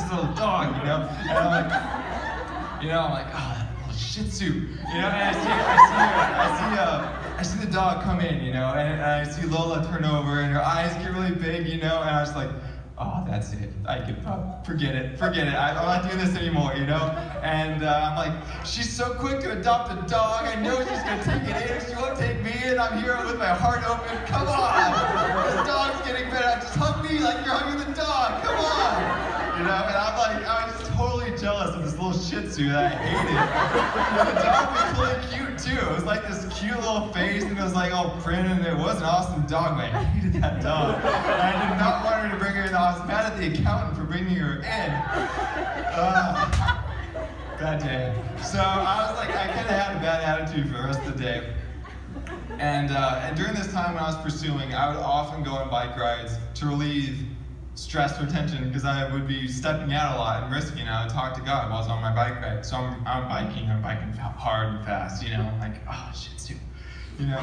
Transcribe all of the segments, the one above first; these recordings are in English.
this little dog, you know? And I'm like, I'm like, oh, that little Shih Tzu, you know? And I see the dog come in, and I see Lola turn over, and her eyes get really big, and I was like, oh, that's it. I give up. Forget it. I'm not doing this anymore, And I'm like, she's so quick to adopt a dog. I know she's gonna take it in. She won't take me in. I'm here with my heart open. Come on. This dog's getting better. Just hug me like you're hugging the dog. Come on. And I'm like, I was totally jealous of this little Shih Tzu that I hated. The dog was really cute too. It was like this cute little face, and it was like all printed, and it was an awesome dog, but I hated that dog. And I did not want her to bring her in. I was mad at the accountant for bringing her in. Bad day. So I was like, I kind of had a bad attitude for the rest of the day. And during this time when I was pursuing, I would often go on bike rides to relieve stress or tension, because I would be stepping out a lot and risking. I would talk to God while I was on my bike ride. So I'm biking hard and fast, I'm like, oh, Shih Tzu, And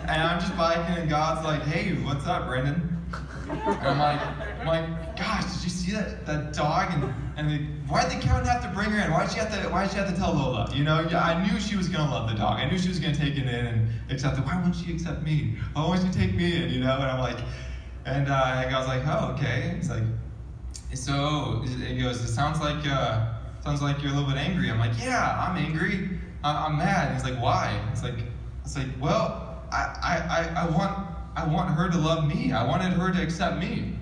I'm just biking, and God's like, hey, what's up, Brendan? And I'm like, gosh, did you see that dog? And why'd the accountant have to bring her in? Why'd she have to tell Lola? I knew she was gonna love the dog. I knew she was gonna take it in and accept it. Why wouldn't she accept me? Why won't she take me in? And I'm like, and I was like, oh, okay. It's like, so it goes, it sounds like you're a little bit angry. I'm like, yeah, I'm angry. I'm mad. And he's like, why? It's like, well, I want her to love me. I wanted her to accept me.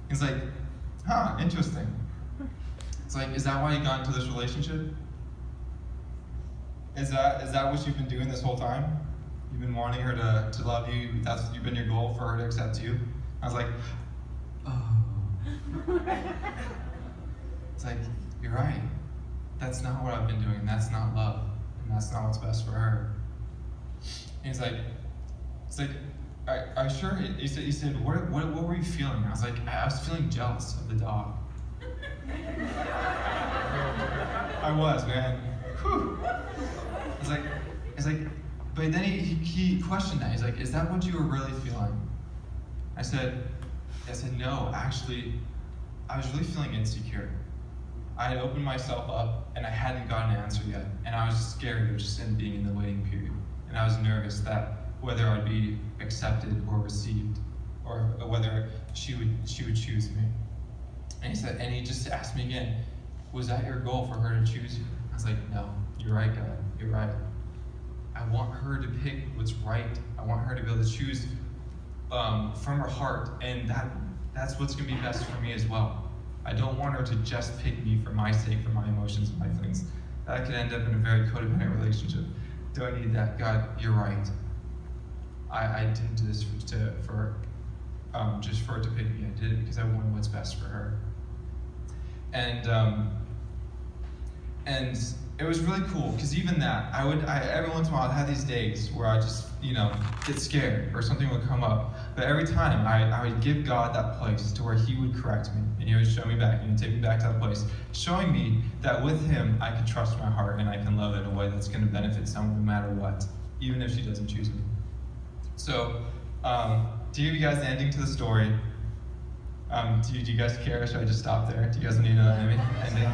He's like, huh, interesting. It's like, is that why you got into this relationship? Is that what you've been doing this whole time? You've been wanting her to love you. You've been your goal for her to accept you. I was like, oh. It's like, you're right. That's not what I've been doing. And that's not love. And that's not what's best for her. And he's like, are you sure? He said, what were you feeling? I was like, I was feeling jealous of the dog. I was, man. Whew. It's like, but then he questioned that. He's like, is that what you were really feeling? I said, no, actually, I was really feeling insecure. I had opened myself up, and I hadn't gotten an answer yet, and I was scared of just being in the waiting period. And I was nervous that whether I'd be accepted or received, or whether she would choose me. And he just asked me again, was that your goal for her to choose you? I was like, no, you're right, God, you're right. I want her to pick what's right. I want her to be able to choose from her heart, and that's what's gonna be best for me as well. I don't want her to just pick me for my sake, for my emotions, my feelings. That could end up in a very codependent relationship. Don't need that. God, you're right. I didn't do this for just for her to pick me. I did it because I wanted what's best for her. And it was really cool, because even that, every once in a while I'd have these days where I just, get scared or something would come up. But every time I would give God that place to where he would correct me, and he would show me back, and he would take me back to that place, showing me that with him I can trust my heart and I can love it in a way that's going to benefit someone no matter what, even if she doesn't choose me. So, to give you guys the ending to the story, do you guys care, or should I just stop there? Do you guys need to know the ending?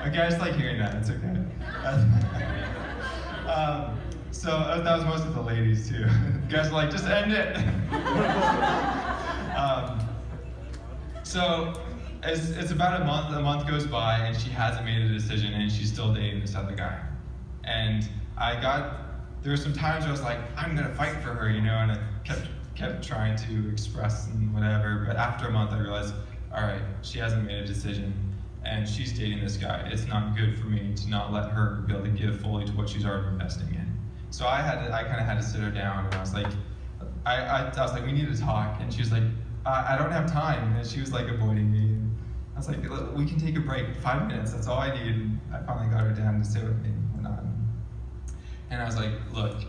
Okay, I just like hearing that, it's okay. So that was most of the ladies too. You guys are like, just end it. So it's about a month goes by, and she hasn't made a decision, and she's still dating this other guy. And there were some times where I was like, I'm gonna fight for her, and I kept trying to express and whatever, but after a month I realized, all right, she hasn't made a decision, and she's dating this guy. It's not good for me to not let her be able to give fully to what she's already investing in. So I kind of had to sit her down, and I was like, we need to talk, and she was like, I don't have time, and she was like avoiding me. And I was like, we can take a break, 5 minutes, that's all I need. And I finally got her down to sit with me and whatnot. And I was like, look,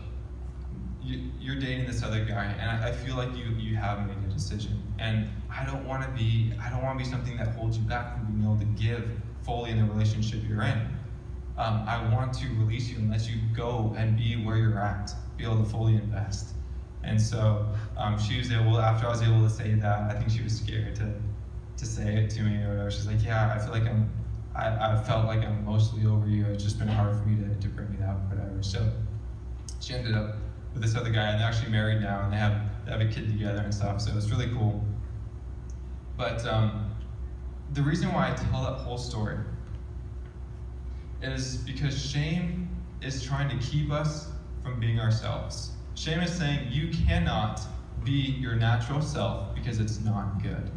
you're dating this other guy, and I feel like you have made a decision, and I don't want to be something that holds you back from being able to give fully in the relationship you're in. I want to release you and let you go and be where you're at, be able to fully invest. And so she was able, after I was able to say that, I think she was scared to say it to me or whatever. She's like, yeah, I feel like I felt like I'm mostly over you. It's just been hard for me to bring it out, whatever. So she ended up with this other guy, and they're actually married now, and they have a kid together and stuff. So it's really cool. But the reason why I tell that whole story is because shame is trying to keep us from being ourselves. Shame is saying you cannot be your natural self because it's not good.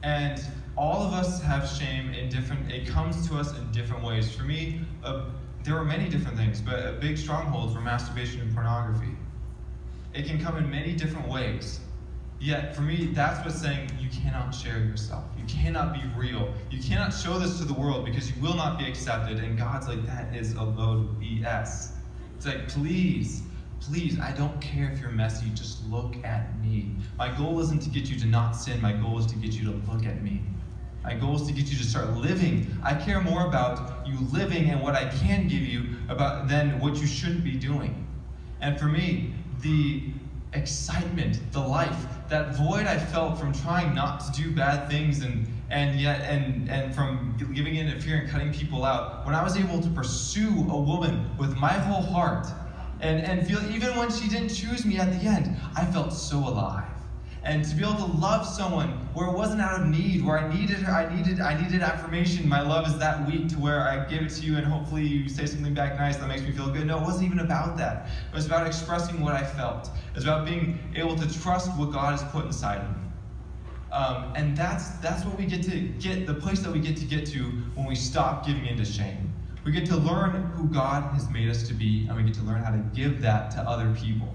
And all of us have shame it comes to us in different ways. For me, there were many different things, but a big stronghold were masturbation and pornography. It can come in many different ways. Yet, for me, that's what's saying you cannot share yourself. You cannot be real. You cannot show this to the world because you will not be accepted. And God's like, that is a load of BS. It's like, please, I don't care if you're messy. Just look at me. My goal isn't to get you to not sin. My goal is to get you to look at me. My goal is to get you to start living. I care more about you living and what I can give you than what you shouldn't be doing. And for me, the excitement, the life, that void I felt from trying not to do bad things and from giving in to fear and cutting people out, when I was able to pursue a woman with my whole heart and feel, even when she didn't choose me at the end, I felt so alive. And to be able to love someone where it wasn't out of need, where I needed her, I needed affirmation. My love is that weak to where I give it to you and hopefully you say something back nice that makes me feel good. No, it wasn't even about that. It was about expressing what I felt. It was about being able to trust what God has put inside of me. And that's what we the place that we get to when we stop giving into shame. We get to learn who God has made us to be, and we get to learn how to give that to other people.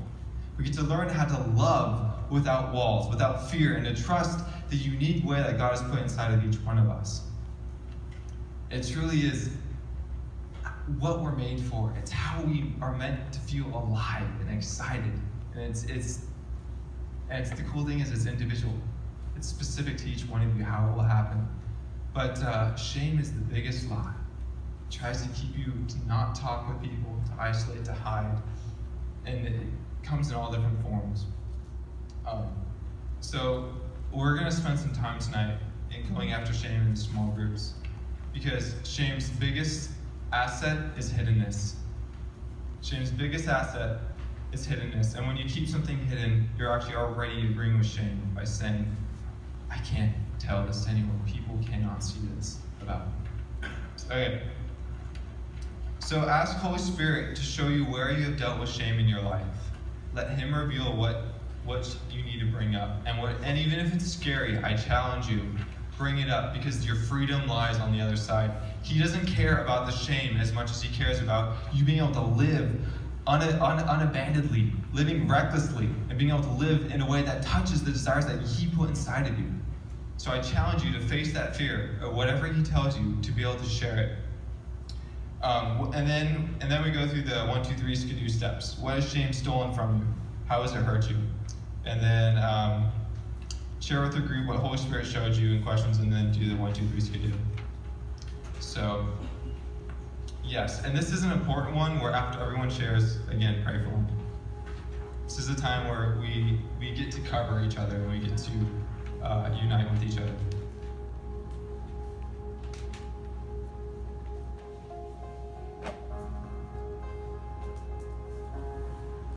We get to learn how to love without walls, without fear, and to trust the unique way that God has put inside of each one of us. It truly is what we're made for. It's how we are meant to feel alive and excited. And the cool thing is it's individual. It's specific to each one of you how it will happen. But shame is the biggest lie. It tries to keep you to not talk with people, to isolate, to hide. And it comes in all different forms. So we're going to spend some time tonight in going after shame in small groups, because shame's biggest asset is hiddenness. Shame's biggest asset is hiddenness. And when you keep something hidden, you're actually already agreeing with shame by saying, I can't tell this to anyone. People cannot see this about me. Okay. So ask Holy Spirit to show you where you have dealt with shame in your life. Let Him reveal what you need to bring up. And even if it's scary, I challenge you, bring it up, because your freedom lies on the other side. He doesn't care about the shame as much as He cares about you being able to live unabandonedly, living recklessly, and being able to live in a way that touches the desires that He put inside of you. So I challenge you to face that fear, or whatever He tells you, to be able to share it. And then we go through the 1, 2, 3 skidoo steps. What has shame stolen from you? How has it hurt you? And then share with the group what Holy Spirit showed you in questions, and then do the 1, 2, 3 skidoo. So, yes, and this is an important one where after everyone shares, again, pray for them. This is a time where we get to cover each other, and we get to unite with each other.